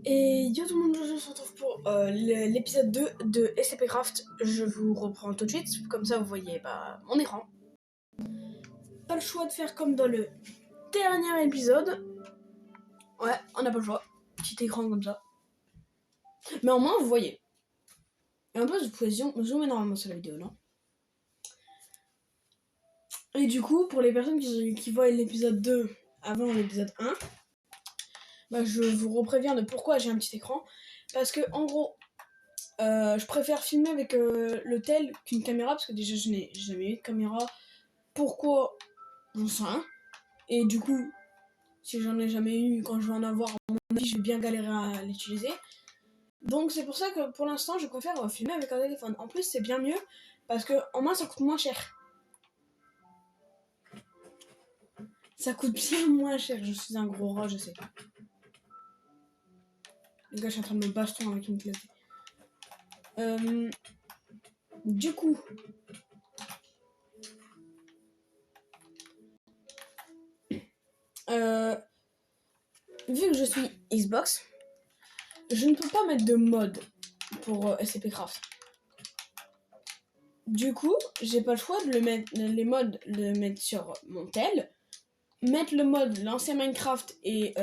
Et yo tout le monde, je se retrouve pour l'épisode 2 de SCP Craft. Je vous reprends tout de suite, comme ça vous voyez mon écran. Pas le choix de faire comme dans le dernier épisode. Ouais, on n'a pas le choix. Petit écran comme ça. Mais au moins vous voyez. Et un peu vous pouvez zoomer normalement sur la vidéo, non? Et du coup, pour les personnes qui voient l'épisode 2 avant l'épisode 1, je vous repréviens de pourquoi j'ai un petit écran. Parce que en gros, je préfère filmer avec le tel qu'une caméra, parce que déjà je n'ai jamais eu de caméra. Pourquoi? J'en sais rien. Et du coup, si j'en ai jamais eu, quand je vais en avoir, à mon avis, je vais bien galérer à l'utiliser. Donc c'est pour ça que pour l'instant, je préfère filmer avec un téléphone. En plus, c'est bien mieux, parce que en moins, ça coûte moins cher. Ça coûte bien moins cher. Je suis un gros rat, je sais. Les gars, je suis en train de me baston avec une classe. Du coup, vu que je suis Xbox, je ne peux pas mettre de mode pour SCP Craft. Du coup, j'ai pas le choix de les modes, le mettre sur mon tel, mettre le mode lancer Minecraft et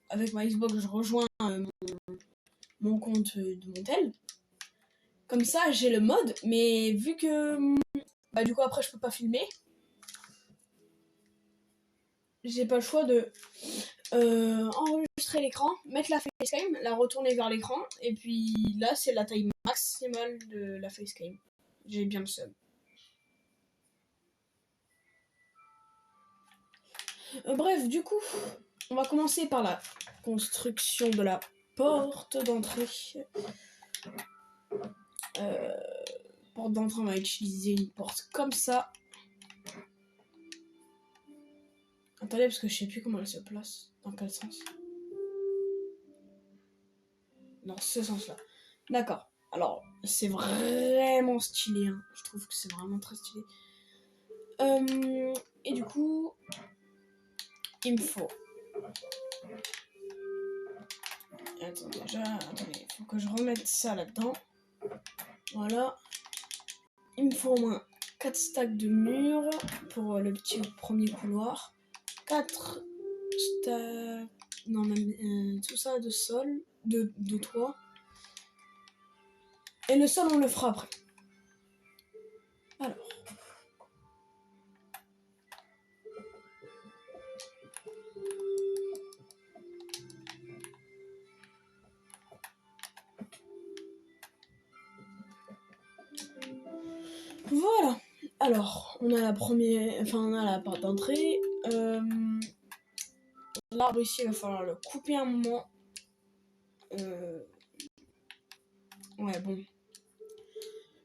avec ma Xbox, je rejoins mon compte de mon tel. Comme ça, j'ai le mode, mais vu que du coup après je peux pas filmer, j'ai pas le choix de enregistrer l'écran, mettre la facecam, la retourner vers l'écran, et puis là c'est la taille maximale de la facecam. J'ai bien le seum. Bref, du coup, on va commencer par la construction de la porte d'entrée. Porte d'entrée, on va utiliser une porte comme ça. Attendez, parce que je sais plus comment elle se place. Dans quel sens? Dans ce sens-là. D'accord. Alors, c'est vraiment stylé. Hein. Je trouve que c'est vraiment très stylé. Et du coup, il me faut... Attendez, il faut que je remette ça là-dedans. Voilà. Il me faut au moins 4 stacks de murs pour le petit premier couloir. 4 stacks... Non, même tout ça de sol, de toit. Et le sol, on le fera après. Alors. Voilà. Alors, on a la porte d'entrée. L'arbre ici, il va falloir le couper un moment. Ouais, bon.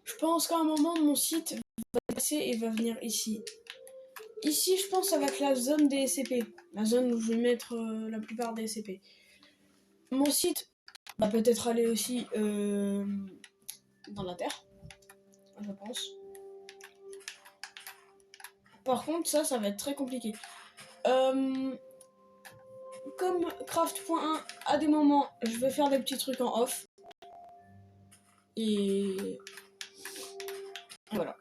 Je pense qu'à un moment, mon site va passer et va venir ici. Ici, je pense que ça va être la zone des SCP. La zone où je vais mettre la plupart des SCP. Mon site va peut-être aller aussi dans la terre, je pense. Par contre, ça va être très compliqué. Comme Craft.1, à des moments, je vais faire des petits trucs en off. Et voilà.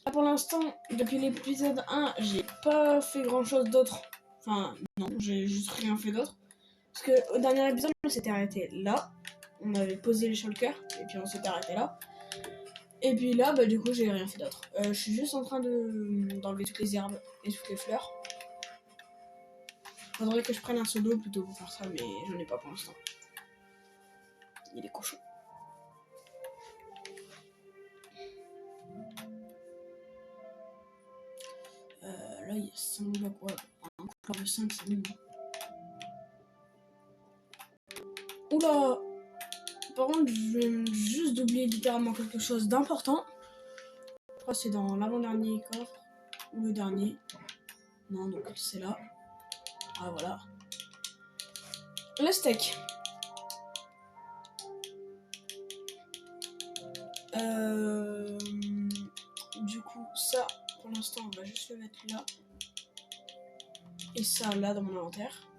Là, pour l'instant, depuis l'épisode 1, j'ai pas fait grand chose d'autre. Enfin, non, j'ai juste rien fait d'autre. Parce que au dernier épisode, on s'était arrêté là. On avait posé les shulkers, et puis on s'était arrêté là. Et puis là, du coup, j'ai rien fait d'autre. Je suis juste en train d'enlever toutes les herbes et toutes les fleurs. Faudrait que je prenne un seau d'eau plutôt pour faire ça, mais j'en ai pas pour l'instant. Il est cochon. Là, il y a 5 blocs. Ouais, un couloir de 5, c'est bon. Oula! Par contre, je viens juste d'oublier littéralement quelque chose d'important. Je crois que c'est dans l'avant-dernier coffre. Ou le dernier. Non, donc c'est là. Ah, voilà. Le steak. Du coup, ça, pour l'instant, on va juste le mettre là. Et ça, là, dans mon inventaire.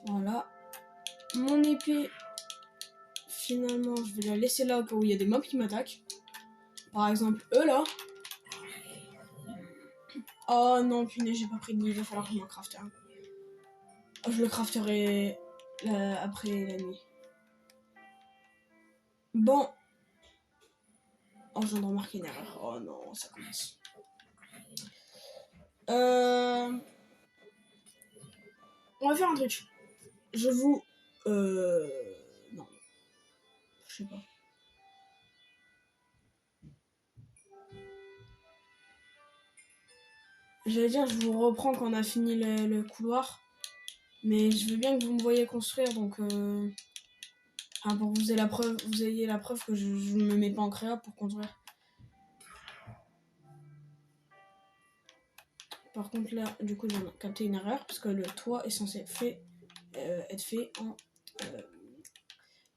Voilà. Mon épée, finalement, je vais la laisser là au cas où il y a des mobs qui m'attaquent. Par exemple, eux là. Oh non, punaise, j'ai pas pris de nid, il va falloir que je m'en crafte un. Je le crafterai après la nuit. Bon. Oh, je viens de remarquer une erreur. Oh non, ça commence. On va faire un truc. Je vous... Non. Je sais pas. J'allais dire, je vous reprends quand on a fini le couloir. Mais je veux bien que vous me voyez construire, donc... pour que vous ayez la preuve que je ne me mets pas en créa pour construire. Par contre là, du coup, j'ai capté une erreur parce que le toit est censé être fait en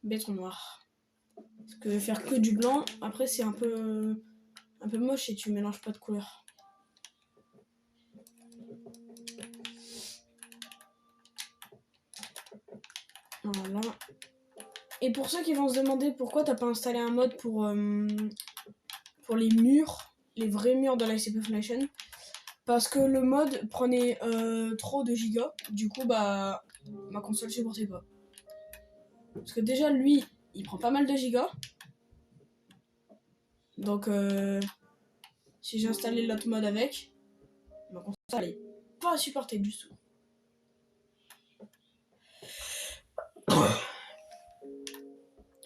béton noir. Parce que faire que du blanc, après c'est un peu moche et tu mélanges pas de couleurs. Voilà. Et pour ceux qui vont se demander pourquoi t'as pas installé un mode pour les murs, les vrais murs de la ICP Foundation, parce que le mode prenait trop de gigas, du coup bah ma console supportait pas. Parce que déjà lui, il prend pas mal de gigas. Donc si j'ai installé l'autre mode avec, ma console est pas supportée du tout.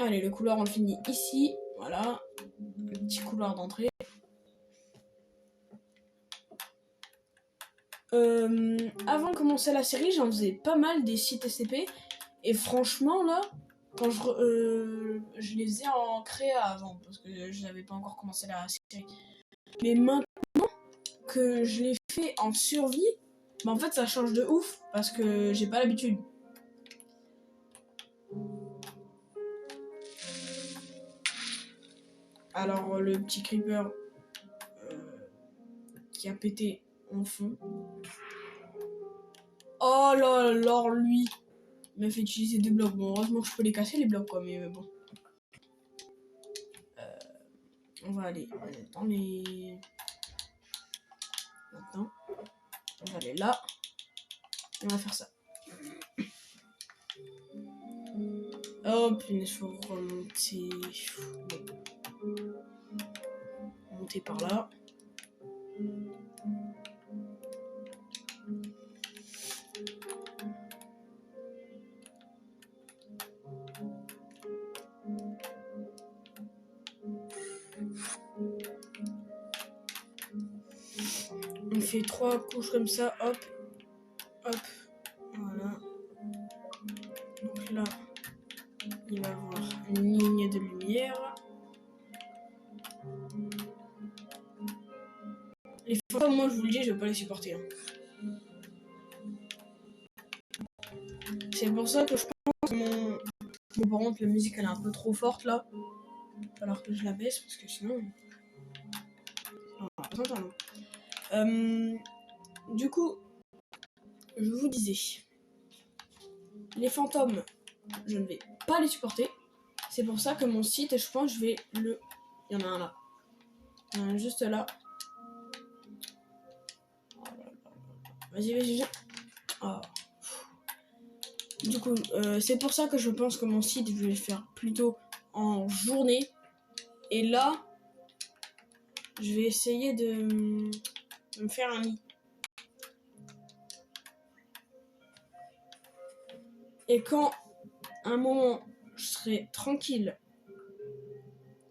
Allez, le couloir on le finit ici, voilà, le petit couloir d'entrée. Avant de commencer la série, j'en faisais pas mal des sites SCP. Et franchement, là, quand je les faisais en créa avant, parce que je n'avais pas encore commencé la série. Mais maintenant que je l'ai fait en survie, bah en fait, ça change de ouf, parce que j'ai pas l'habitude. Alors, le petit creeper qui a pété en fond. Oh là là, lui, il m'a fait utiliser des blocs. Bon, heureusement que je peux les casser, les blocs, quoi, mais bon. On va aller dans les... Maintenant, on va aller là. Et on va faire ça. Hop, il faut remonter. Monter par là. On fait 3 couches comme ça, hop, hop, voilà. Donc là, il va y avoir une ligne de lumière. Les fantômes, moi je vous le dis, je vais pas les supporter. Hein. C'est pour ça que je pense que mon par contre, la musique elle est un peu trop forte là. Il va falloir que je la baisse parce que sinon... Du coup, je vous disais, les fantômes, je ne vais pas les supporter. C'est pour ça que mon site, je pense, je vais le... Il y en a un là. Il y en a un juste là. Vas-y, viens. Oh. Du coup, c'est pour ça que je pense que mon site, je vais le faire plutôt en journée. Et là, je vais essayer de me faire un lit. Et quand, à un moment, je serai tranquille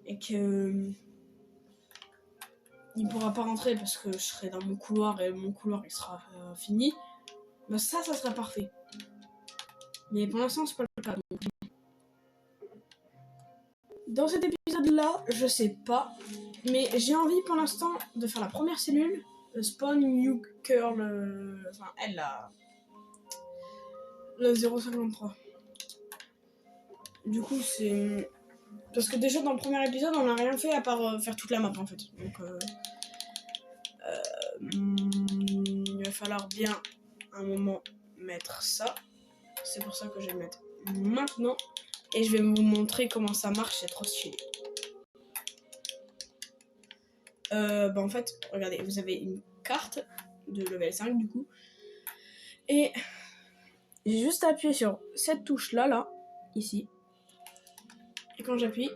et que il pourra pas rentrer parce que je serai dans mon couloir et mon couloir il sera fini, bah ça sera parfait. Mais pour l'instant, c'est pas le cas. Donc. Dans cet épisode-là, je sais pas, mais j'ai envie pour l'instant de faire la première cellule, spawn new curl, enfin elle là, le 0,53. Du coup, c'est parce que déjà dans le premier épisode, on n'a rien fait à part faire toute la map en fait. Donc il va falloir bien un moment mettre ça. c'est pour ça que je vais le mettre maintenant. Et je vais vous montrer comment ça marche, c'est trop stylé. En fait, regardez, vous avez une carte de level 5 du coup. Et j'ai juste appuyé sur cette touche là, ici. Et quand j'appuie,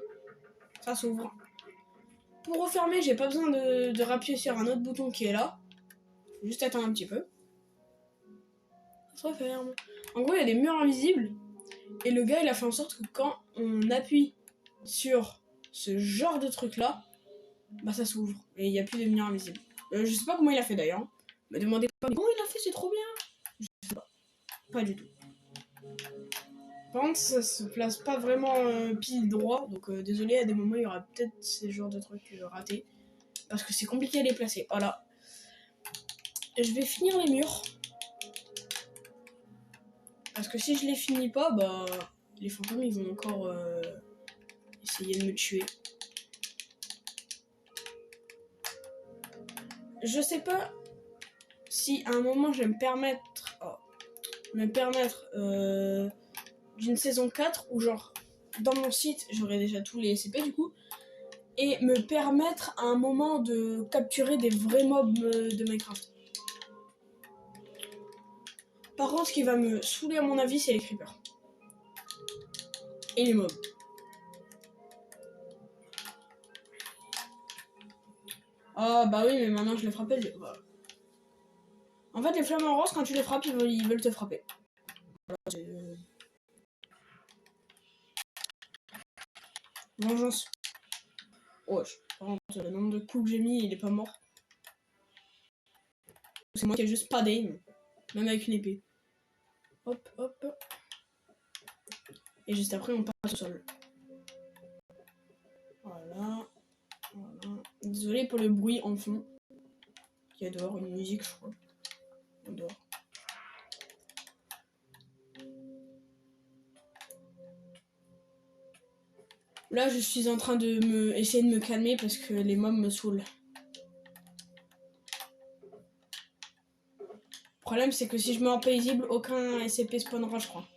ça s'ouvre. Pour refermer, j'ai pas besoin de rappuyer sur un autre bouton qui est là. Faut juste attendre un petit peu. Ça se referme. En gros, il y a des murs invisibles. Et le gars, il a fait en sorte que quand on appuie sur ce genre de truc là, bah ça s'ouvre. Et il n'y a plus de murs invisibles. Je sais pas comment il a fait d'ailleurs. Me demandez pas comment il a fait, c'est trop bien. Je sais pas. Pas du tout. Par contre, ça se place pas vraiment pile droit. Donc désolé, à des moments, il y aura peut-être ces genres de trucs ratés. Parce que c'est compliqué à les placer. Voilà. Je vais finir les murs. Parce que si je les finis pas, bah les fantômes ils vont encore essayer de me tuer. Je sais pas si à un moment je vais me permettre d'une saison 4 ou genre dans mon site j'aurai déjà tous les SCP du coup et me permettre à un moment de capturer des vrais mobs de Minecraft. Par contre, ce qui va me saouler à mon avis, c'est les creepers. Et les mobs. Ah bah oui, mais maintenant je les frappais. Voilà. En fait, les flamants roses, quand tu les frappes, ils veulent te frapper. Voilà, vengeance. Wesh. Par contre, le nombre de coups que j'ai mis, il est pas mort. C'est moi qui ai juste pas d'aim. Même avec une épée. Hop, hop. Et juste après, on passe au sol. Voilà. Voilà. Désolé pour le bruit en fond. Il y a dehors une musique, je crois. Dehors. Là, je suis en train de essayer de me calmer parce que les mobs me saoulent. Le problème, c'est que si je mets en paisible, aucun SCP spawnera, je crois.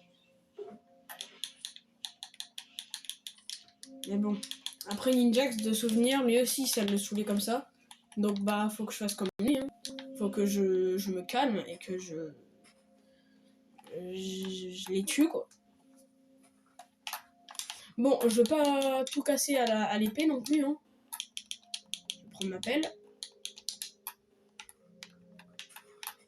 Mais bon. Après, Ninjax, de souvenir, lui aussi, ça le saoulait comme ça. Donc, bah, faut que je fasse comme lui. Hein. Faut que je me calme et que je les tue, quoi. Bon, je veux pas tout casser à l'épée non plus. Hein. Je vais prendre ma pelle.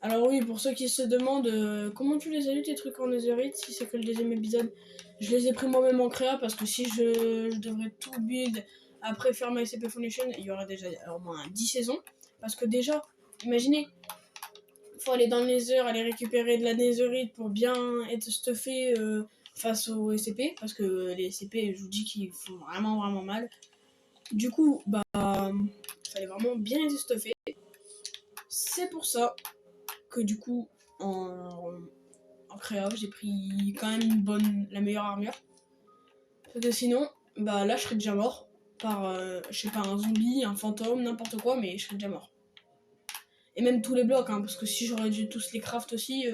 Alors oui, pour ceux qui se demandent comment tu les as eu tes trucs en netherite, si c'est que le deuxième épisode, je les ai pris moi-même en créa parce que si je devrais tout build après faire ma SCP Foundation, il y aurait déjà au moins 10 saisons. Parce que déjà, imaginez, il faut aller dans le nether, aller récupérer de la netherite pour bien être stuffé face aux SCP. Parce que les SCP, je vous dis qu'ils font vraiment vraiment mal. Du coup, bah, il fallait vraiment bien être stuffé. C'est pour ça que du coup, en créa, j'ai pris quand même la meilleure armure. Parce que sinon, bah là, je serais déjà mort par, je sais pas, un zombie, un fantôme, n'importe quoi, mais je serais déjà mort. Et même tous les blocs, hein, parce que si j'aurais dû tous les craft aussi,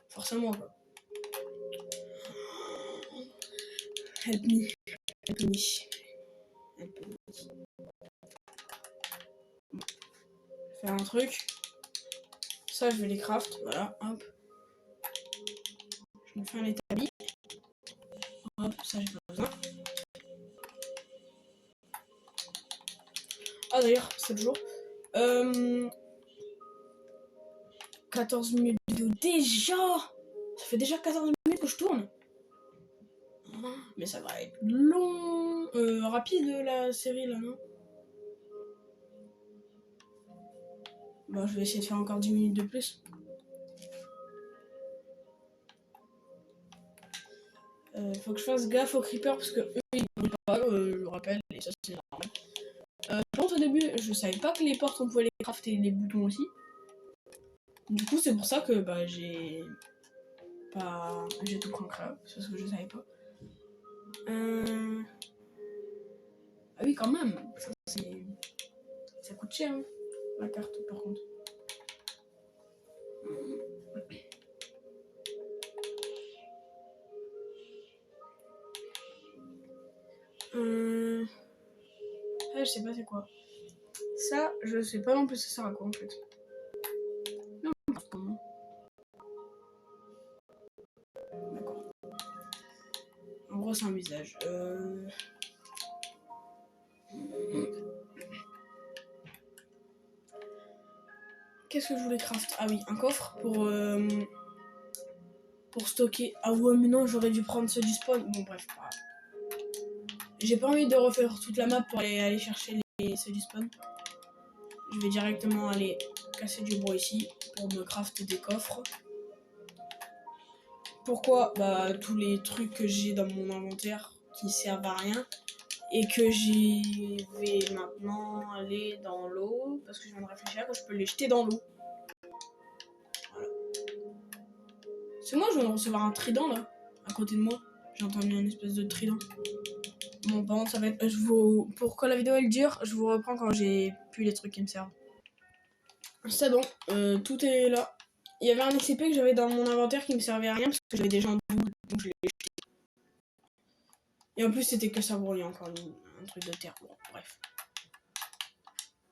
forcément, quoi. Help me. Help me. Help me. Bon. Je vais faire un truc. Ça, je vais les craft, voilà, hop. Je me fais un établi. Hop, ça, j'ai pas besoin. Ah d'ailleurs, 7 jours. 14 minutes de vidéo déjà. Ça fait déjà 14 minutes que je tourne. Mais ça va être long. Rapide la série là, non? Bon, je vais essayer de faire encore 10 minutes de plus. Faut que je fasse gaffe aux creepers parce que eux ils ne brûlent pas, je le rappelle, et ça c'est normal. Par contre au début, je savais pas que les portes on pouvait les crafter les boutons aussi. Du coup c'est pour ça que bah j'ai tout pris en crabe, c'est parce que je savais pas. Ah oui quand même, ça coûte cher hein, la carte par contre. sais pas c'est quoi. Ça, je sais pas non plus ça sert à quoi en fait. Non, non. D'accord. En gros, c'est un visage. Qu'est-ce que je voulais craft? Ah oui, un coffre pour stocker. Ah ouais, mais non, j'aurais dû prendre ceux du spawn. Bon, bref, pas grave. J'ai pas envie de refaire toute la map pour aller chercher ceux du spawn. Je vais directement aller casser du bois ici pour me craft des coffres. Pourquoi? Bah, tous les trucs que j'ai dans mon inventaire qui servent à rien et que j'y vais maintenant aller dans l'eau parce que je viens de réfléchir que je peux les jeter dans l'eau. Voilà. C'est moi, je viens de recevoir un trident là, à côté de moi. J'ai entendu une espèce de trident. Bon, par contre, ça va être. Pour que la vidéo elle dure, je vous reprends quand j'ai plus les trucs qui me servent. C'est bon, tout est là. Il y avait un SCP que j'avais dans mon inventaire qui me servait à rien parce que j'avais déjà un double, donc je l'ai jeté. Et en plus, c'était que ça brûlait encore un truc de terre. Bon, bref.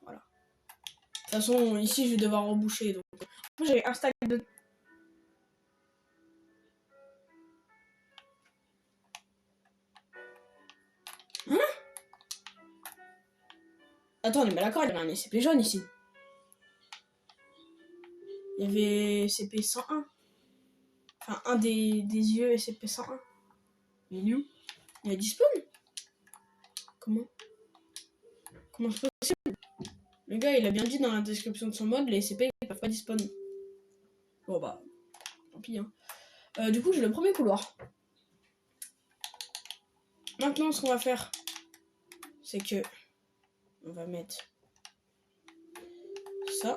Voilà. De toute façon, ici, je vais devoir reboucher. Donc, moi, j'avais un stack de. Hein? Attends, on est pas d'accord, il y avait un SCP jaune ici. Il y avait SCP-101. Enfin, un des yeux SCP-101. Mais il est où? Il a disparu. Comment c'est possible? Le gars, il a bien dit dans la description de son mode, les SCP ils peuvent pas dispawn. Bon bah, tant pis hein. Du coup, j'ai le premier couloir. Maintenant, ce qu'on va faire, c'est que on va mettre ça,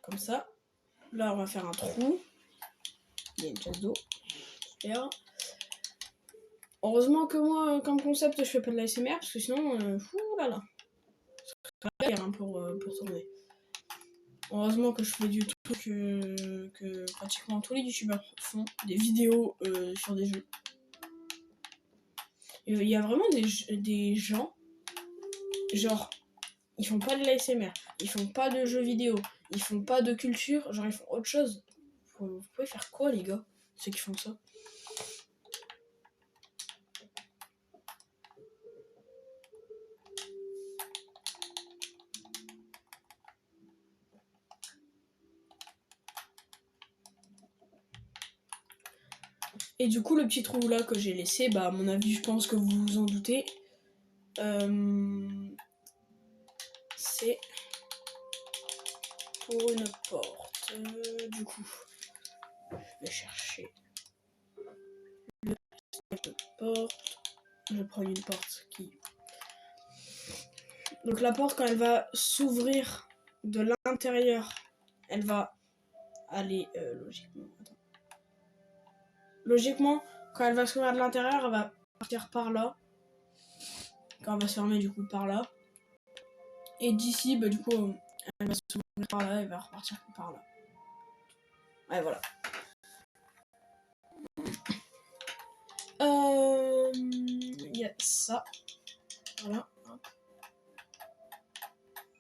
comme ça. Là, on va faire un trou. Il y a une chasse d'eau. Super. Heureusement que moi, comme concept, je fais pas de la SMR parce que sinon, fou là là. C'est galère hein, pour tourner. Heureusement que je fais du truc que pratiquement tous les youtubeurs font, des vidéos sur des jeux. Il y a vraiment des gens, genre, ils font pas de l'ASMR, ils font pas de jeux vidéo, ils font pas de culture, genre ils font autre chose. Vous pouvez faire quoi les gars, ceux qui font ça? Et du coup, le petit trou là que j'ai laissé, bah à mon avis, je pense que vous vous en doutez, c'est pour une porte. Du coup, je vais chercher le de porte. Je vais prendre une porte qui. Donc la porte, quand elle va s'ouvrir de l'intérieur, elle va aller logiquement. Attends. Logiquement, quand elle va s'ouvrir de l'intérieur, elle va partir par là. Quand elle va se fermer du coup par là. Et d'ici, bah du coup, elle va s'ouvrir par là et va repartir par là. Ouais, voilà. Il y a ça. Voilà.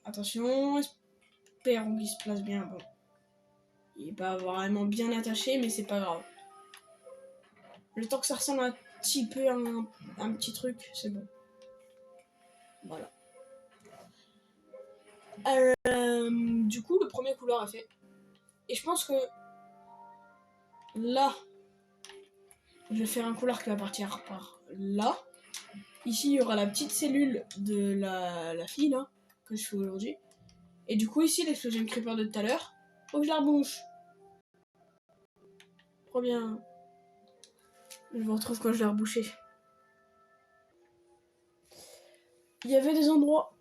Attention, espérons qu'il se place bien. Bon. Il est pas vraiment bien attaché, mais c'est pas grave. Le temps que ça ressemble un petit peu à un petit truc, c'est bon. Voilà. Du coup, le premier couloir est fait. Et je pense que là, je vais faire un couloir qui va partir par là. Ici, il y aura la petite cellule de la fille là, que je fais aujourd'hui. Et du coup, ici, l'explosion creeper de tout à l'heure, faut que je la rebouche. Trop bien. Je vous retrouve quand je l'ai rebouché. Il y avait des endroits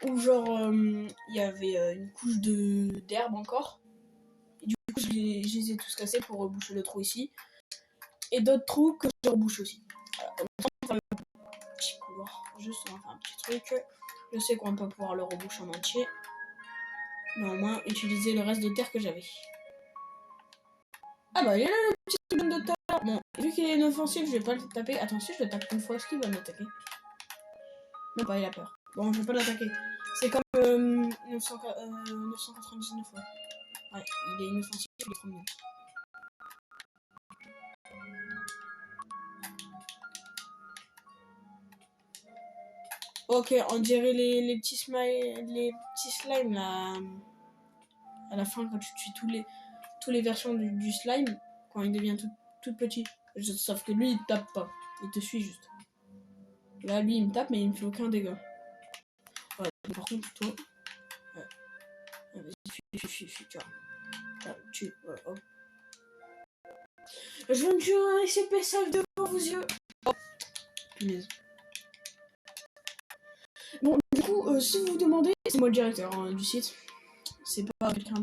où genre il y avait une couche d'herbe encore. Et du coup, je les ai tous cassés pour reboucher le trou ici. Et d'autres trous que je rebouche aussi. Voilà. On va faire un petit couloir. Juste, on va faire un petit truc. Je sais qu'on va pas pouvoir le reboucher en entier. Mais au moins, utiliser le reste de terre que j'avais. Ah bah, il est là le petit truc de terre. Bon, vu qu'il est inoffensif, je vais pas le taper. Attention, je le tape une fois, est-ce qu'il va m'attaquer? Même pas, il a peur. Bon, je vais pas l'attaquer. C'est comme 999 fois. Ouais, il est inoffensif, il est trop mignon. Ok, on dirait les petits slimes là. À la fin, quand tu tues tous les versions du slime, quand il devient tout petit. Sauf que lui, il te tape pas. Il te suit juste. Là, lui, il me tape, mais il me fait aucun dégât. Ouais, par contre, toi... Ouais. Vas-y, fuis, tu vois. Ouais, hop. Je viens de tuer un SCP safe devant vos yeux. Oh, punaise. Bon, du coup, si vous vous demandez, c'est moi le directeur du site. C'est pas quelqu'un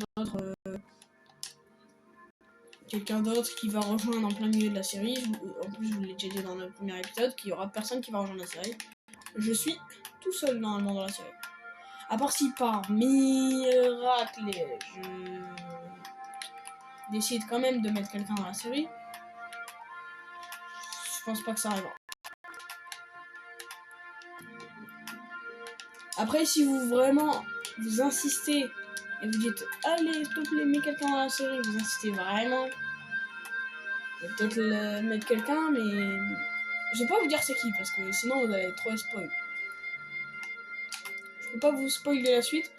d'autre qui va rejoindre en plein milieu de la série. En plus, je vous l'ai déjà dit dans le premier épisode qu'il y aura personne qui va rejoindre la série. Je suis tout seul normalement dans la série. À part si par miracle, je décide quand même de mettre quelqu'un dans la série. Je pense pas que ça arrivera. Après, si vous insistez et vous dites allez, s'il te plaît, mets quelqu'un dans la série, vous insistez vraiment, je vais peut-être mettre quelqu'un, mais je vais pas vous dire c'est qui parce que sinon vous allez trop spoil. Je peux pas vous spoiler la suite.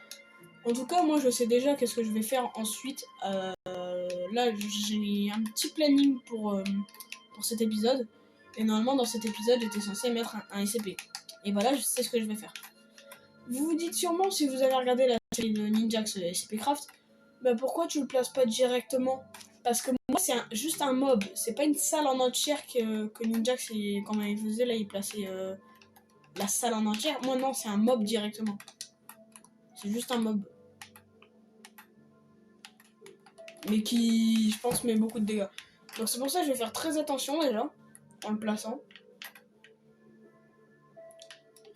En tout cas, moi je sais déjà qu'est-ce que je vais faire ensuite. Là, j'ai un petit planning pour cet épisode. Et normalement, dans cet épisode, j'étais censé mettre un SCP. Et voilà, je sais ce que je vais faire. Vous vous dites sûrement, si vous avez regardé la série de Ninjax SCP-Craft, bah pourquoi tu le places pas directement? Parce que moi, c'est juste un mob. C'est pas une salle en entière que Ninjax, quand il faisait, là, il plaçait la salle en entière. Moi, non, c'est un mob directement. C'est juste un mob. Mais qui, je pense, met beaucoup de dégâts. Donc c'est pour ça que je vais faire très attention déjà, en le plaçant.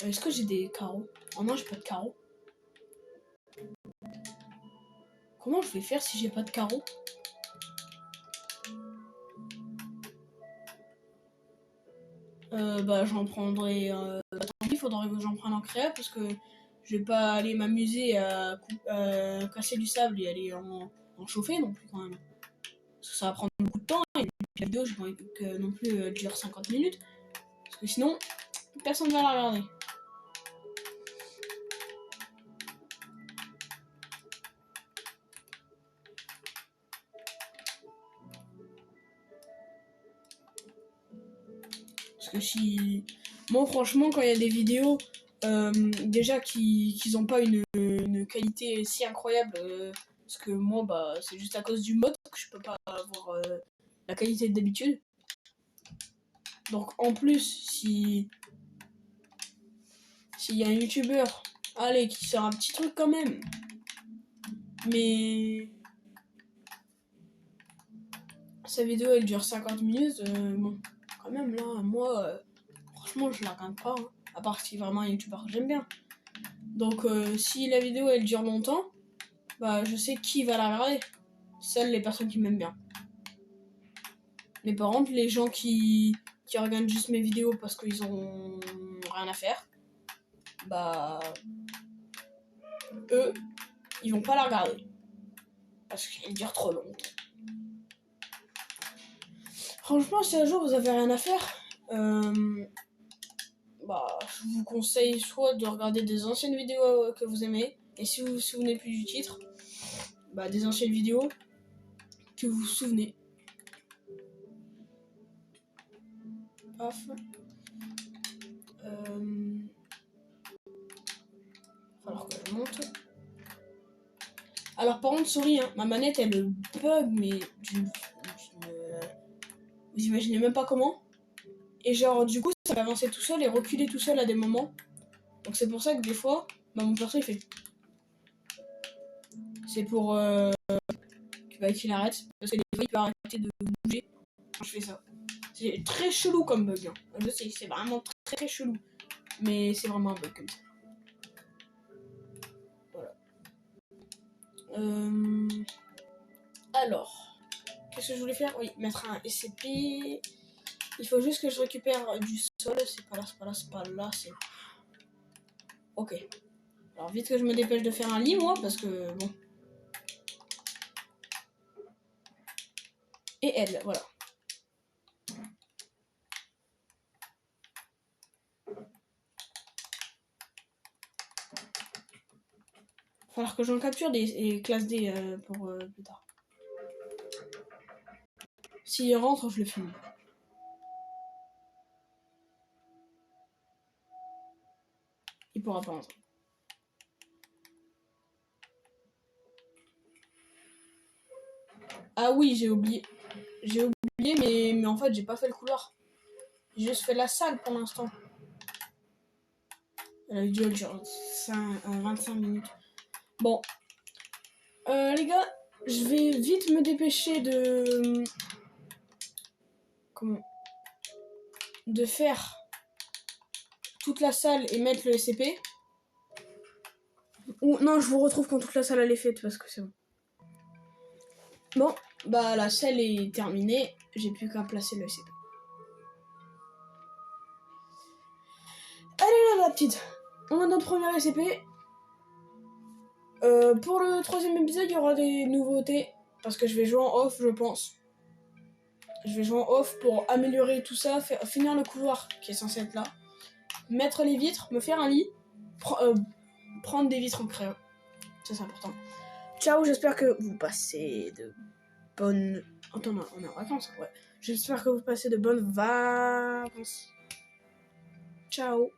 Est-ce que j'ai des carreaux? Oh non, j'ai pas de carreaux. Comment je vais faire si j'ai pas de carreaux? Bah j'en prendrai... tant pis, il faudrait que j'en prenne en créa parce que je vais pas aller m'amuser à casser du sable et aller en chauffer non plus quand même. Parce que ça va prendre beaucoup de temps et puis la vidéo, je ne que non plus dure 50 minutes. Parce que sinon, personne ne va la regarder. Parce que si... Moi franchement, quand il y a des vidéos déjà qui n'ont pas une qualité si incroyable, parce que moi, bah, c'est juste à cause du mode que je peux pas avoir la qualité d'habitude. Donc en plus, s'il y a un youtubeur, allez, qui sort un petit truc quand même, mais sa vidéo elle dure 50 minutes, bon, quand même là, moi, franchement, je la regarde pas, hein, à part si vraiment un youtubeur que j'aime bien. Donc si la vidéo elle dure longtemps, bah je sais qui va la regarder. Seules les personnes qui m'aiment bien. Mais par contre, les gens qui regardent juste mes vidéos parce qu'ils ont rien à faire, bah eux, ils vont pas la regarder. Parce qu'elle dure trop longtemps. Franchement, si un jour vous avez rien à faire, bah je vous conseille soit de regarder des anciennes vidéos que vous aimez, et si vous vous souvenez plus du titre, bah des anciennes vidéos que vous vous souvenez. Paf. Alors que je monte. Alors par contre, sorry, hein, ma manette elle bug, mais vous imaginez même pas comment. Et genre du coup ça va avancer tout seul et reculer tout seul à des moments. Donc c'est pour ça que des fois, bah, mon perso il fait. C'est pour qu'il arrête. Parce que des fois il peut arrêter de bouger quand je fais ça. C'est très chelou comme bug. Hein. Je sais, c'est vraiment très très chelou. Mais c'est vraiment un bug comme ça. Voilà. Alors, qu'est-ce que je voulais faire? Oui, mettre un SCP. Il faut juste que je récupère du sol. C'est pas là, c'est pas là, c'est pas là. C'est... Ok. Alors vite que je me dépêche de faire un lit, moi, parce que bon. Et elle, voilà. Falloir que j'en capture des classes D pour plus tard. S'il rentre, je le filme. Il pourra pas rentrer. Ah oui, j'ai oublié. J'ai oublié, mais en fait, j'ai pas fait le couloir. J'ai juste fait la salle pour l'instant. La vidéo dure 25 minutes. Bon. Les gars, je vais vite me dépêcher de... Comment de faire toute la salle et mettre le SCP. Ou non, je vous retrouve quand toute la salle elle est faite parce que c'est bon. Bon, bah la salle est terminée. J'ai plus qu'à placer le SCP. Allez là, la petite. On a notre premier SCP. Pour le 3e épisode, il y aura des nouveautés. Parce que je vais jouer en off, je pense. Je vais jouer en off pour améliorer tout ça, finir le couloir qui est censé être là. Mettre les vitres, me faire un lit. Prendre des vitres en crayon. Ça, c'est important. Ciao, j'espère que vous passez de bonnes... Attends, on est en vacances, ouais. J'espère que vous passez de bonnes vacances. Ciao.